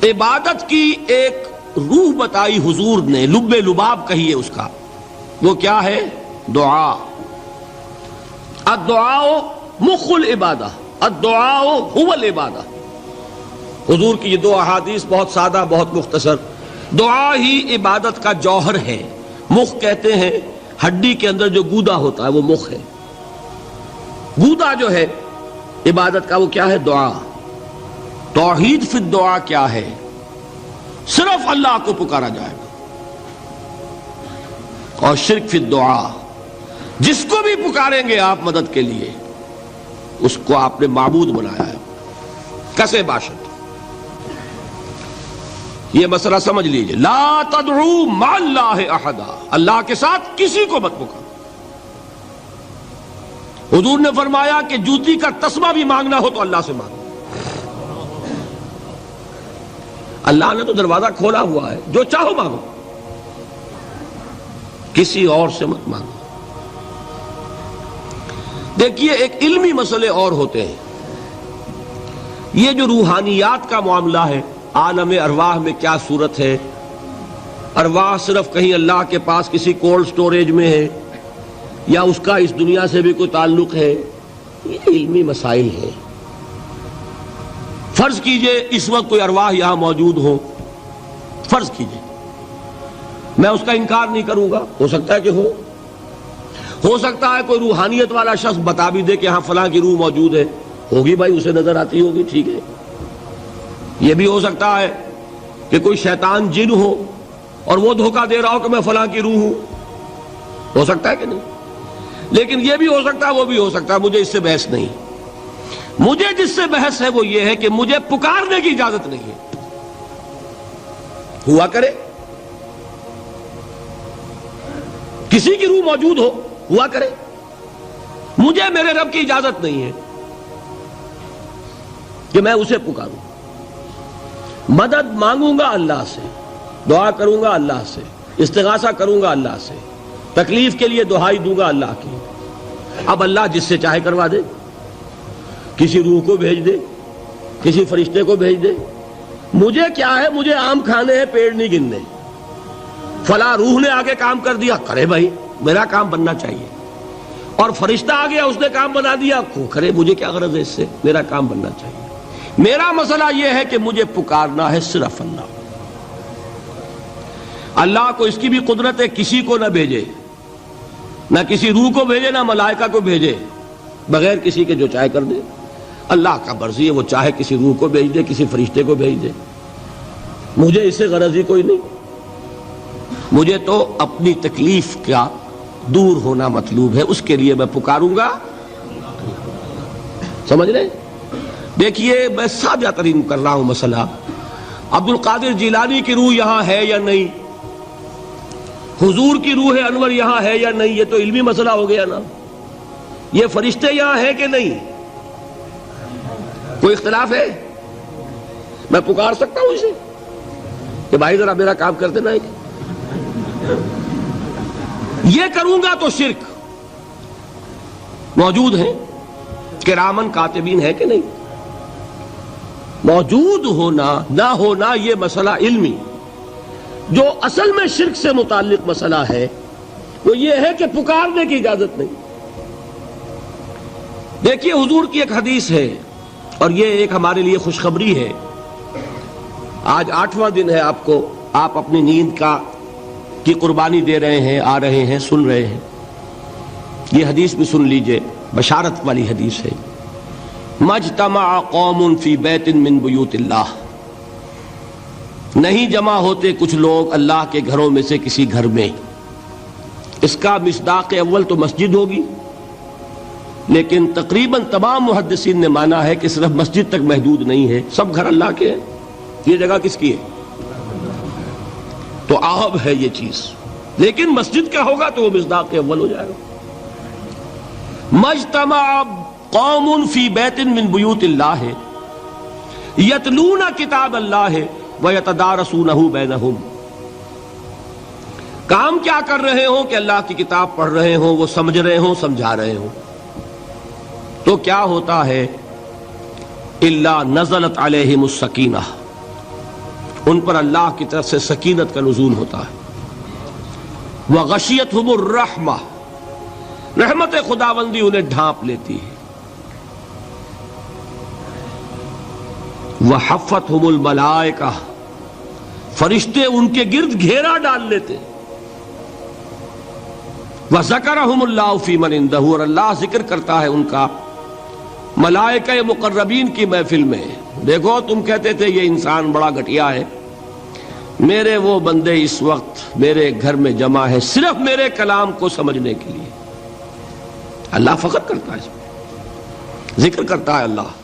عبادت کی ایک روح بتائی حضور نے، لب لباب کہیے اس کا، وہ کیا ہے؟ دعا۔ الدعاء مخ العبادہ، الدعاء هو العبادہ۔ حضور کی یہ دو احادیث بہت سادہ، بہت مختصر۔ دعا ہی عبادت کا جوہر ہے۔ مخ کہتے ہیں ہڈی کے اندر جو گودا ہوتا ہے وہ مخ ہے۔ گودا جو ہے عبادت کا وہ کیا ہے؟ دعا۔ توحید فی الدعا کیا ہے؟ صرف اللہ کو پکارا جائے گا۔ اور شرک فی الدعا، جس کو بھی پکاریں گے آپ مدد کے لیے اس کو آپ نے معبود بنایا ہے، کسے باشد۔ یہ مسئلہ سمجھ لیجئے، لا تدعو مع اللہ احدا، اللہ کے ساتھ کسی کو مت پکارو۔ حضور نے فرمایا کہ جوتی کا تسمہ بھی مانگنا ہو تو اللہ سے مانگو۔ اللہ نے تو دروازہ کھولا ہوا ہے، جو چاہو مانگو، کسی اور سے مت مانگو۔ دیکھیے ایک علمی مسئلے اور ہوتے ہیں، یہ جو روحانیات کا معاملہ ہے، عالم ارواح میں کیا صورت ہے، ارواح صرف کہیں اللہ کے پاس کسی کولڈ سٹوریج میں ہے یا اس کا اس دنیا سے بھی کوئی تعلق ہے، یہ علمی مسائل ہیں۔ فرض کیجئے اس وقت کوئی ارواح یہاں موجود ہو، فرض کیجئے، میں اس کا انکار نہیں کروں گا، ہو سکتا ہے کہ ہو سکتا ہے کوئی روحانیت والا شخص بتا بھی دے کہ ہاں فلاں کی روح موجود ہے، ہوگی بھائی، اسے نظر آتی ہوگی، ٹھیک ہے۔ یہ بھی ہو سکتا ہے کہ کوئی شیطان جن ہو اور وہ دھوکہ دے رہا ہو کہ میں فلاں کی روح ہوں، ہو سکتا ہے کہ نہیں؟ لیکن یہ بھی ہو سکتا ہے، وہ بھی ہو سکتا ہے، مجھے اس سے بحث نہیں۔ مجھے جس سے بحث ہے وہ یہ ہے کہ مجھے پکارنے کی اجازت نہیں ہے۔ ہوا کرے کسی کی روح موجود ہوا کرے، مجھے میرے رب کی اجازت نہیں ہے کہ میں اسے پکاروں۔ مدد مانگوں گا اللہ سے، دعا کروں گا اللہ سے، استغاثہ کروں گا اللہ سے، تکلیف کے لیے دعائی دوں گا اللہ کی۔ اب اللہ جس سے چاہے کروا دے، کسی روح کو بھیج دے، کسی فرشتے کو بھیج دے، مجھے کیا ہے؟ مجھے آم کھانے ہیں، پیڑ نہیں گننے۔ فلاں روح نے آگے کام کر دیا، کرے بھائی، میرا کام بننا چاہیے۔ اور فرشتہ آ گیا، اس نے کام بنا دیا، کرے، مجھے کیا غرض ہے اس سے، میرا کام بننا چاہیے۔ میرا مسئلہ یہ ہے کہ مجھے پکارنا ہے صرف اللہ۔ اللہ کو اس کی بھی قدرت ہے کسی کو نہ بھیجے، نہ کسی روح کو بھیجے، نہ ملائکہ کو بھیجے، بغیر کسی کے جو چاہے کر دے۔ اللہ کا مرضی ہے، وہ چاہے کسی روح کو بھیج دے، کسی فرشتے کو بھیج دے، مجھے اس سے غرض ہی کوئی نہیں۔ مجھے تو اپنی تکلیف کا دور ہونا مطلوب ہے، اس کے لیے میں پکاروں گا۔ سمجھ رہے؟ دیکھیے میں سادہ ترین کر رہا ہوں مسئلہ، عبد القادر جیلانی کی روح یہاں ہے یا نہیں، حضور کی روح انور یہاں ہے یا نہیں، یہ تو علمی مسئلہ ہو گیا نا۔ یہ فرشتے یہاں ہیں کہ نہیں، کوئی اختلاف ہے؟ میں پکار سکتا ہوں اسے کہ بھائی ذرا میرا کام کر دینا۔ یہ کروں گا تو شرک۔ موجود ہیں کرامن کاتبین ہے کہ نہیں؟ موجود ہونا نہ ہونا یہ مسئلہ علمی۔ جو اصل میں شرک سے متعلق مسئلہ ہے وہ یہ ہے کہ پکارنے کی اجازت نہیں۔ دیکھیے حضور کی ایک حدیث ہے، اور یہ ایک ہمارے لیے خوشخبری ہے۔ آج 8واں دن ہے، آپ اپنی نیند کی قربانی دے رہے ہیں، آ رہے ہیں، سن رہے ہیں۔ یہ حدیث بھی سن لیجئے، بشارت والی حدیث ہے۔ مجتمع قوم فی بیت من بیوت اللہ، نہیں جمع ہوتے کچھ لوگ اللہ کے گھروں میں سے کسی گھر میں۔ اس کا مصداق اول تو مسجد ہوگی، لیکن تقریباً تمام محدثین نے مانا ہے کہ صرف مسجد تک محدود نہیں ہے، سب گھر اللہ کے ہیں۔ یہ جگہ کس کی ہے؟ تو عام ہے یہ چیز، لیکن مسجد کا ہوگا تو وہ مصداق اول ہو جائے گا۔ مجتمع قوم فی بیت من بیوت اللہ یتلون کتاب اللہ ویتدارسونہ بینہم، کام کیا کر رہے ہوں کہ اللہ کی کتاب پڑھ رہے ہوں، وہ سمجھ رہے ہوں، سمجھا رہے ہوں، تو کیا ہوتا ہے؟ الا نزلت علیہم السکینہ، ان پر اللہ کی طرف سے سکینت کا نزول ہوتا ہے۔ وغشیتہم الرحمہ، رحمت خداوندی انہیں ڈھانپ لیتی ہے۔ وحفتہم الملائکہ، فرشتے ان کے گرد گھیرا ڈال لیتے۔ وذکرہم اللہ فی من عندہ، اور اللہ ذکر کرتا ہے ان کا ملائکہ مقربین کی محفل میں۔ دیکھو تم کہتے تھے یہ انسان بڑا گھٹیا ہے، میرے وہ بندے اس وقت میرے گھر میں جمع ہے صرف میرے کلام کو سمجھنے کے لیے۔ اللہ فخر کرتا ہے، ذکر کرتا ہے اللہ۔